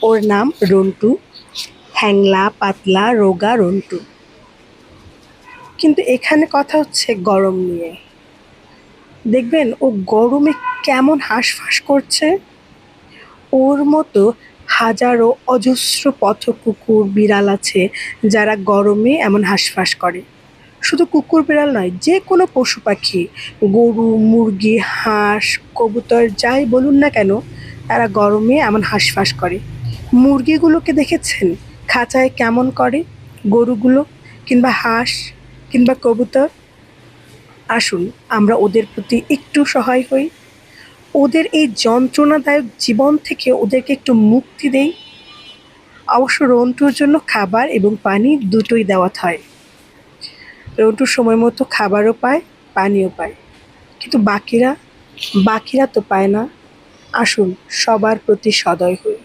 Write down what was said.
ওর নাম রন্টু, হ্যাংলা পাতলা রোগা রন্টু। কিন্তু এখানে কথা হচ্ছে গরম নিয়ে। দেখবেন ও গরমে কেমন হাঁসফাঁস করছে। ওর মতো হাজারো অজস্র পথ কুকুর বিড়াল আছে যারা গরমে এমন হাঁসফাঁস করে। শুধু কুকুর বিড়াল নয়, যে কোনো পশু পাখি, গরু মুরগি হাঁস কবুতর যাই বলুন না কেন, তারা গরমে এমন হাঁসফাঁস করে। মুরগিগুলোকে দেখেছেন খাঁচায় কেমন করে, গরুগুলো কিংবা হাঁস কিংবা কবুতর। আসুন আমরা ওদের প্রতি একটু সহায় হই, ওদের এই যন্ত্রণাদায়ক জীবন থেকে ওদেরকে একটু মুক্তি দেই। অবশ্য রন্টুর জন্য খাবার এবং পানি দুটোই দেওয়া হয়। রন্টু সময় মতো খাবারও পায়, পানিও পায়। কিন্তু বাকিরা তো পায় না। আসুন সবার প্রতি সদয় হই।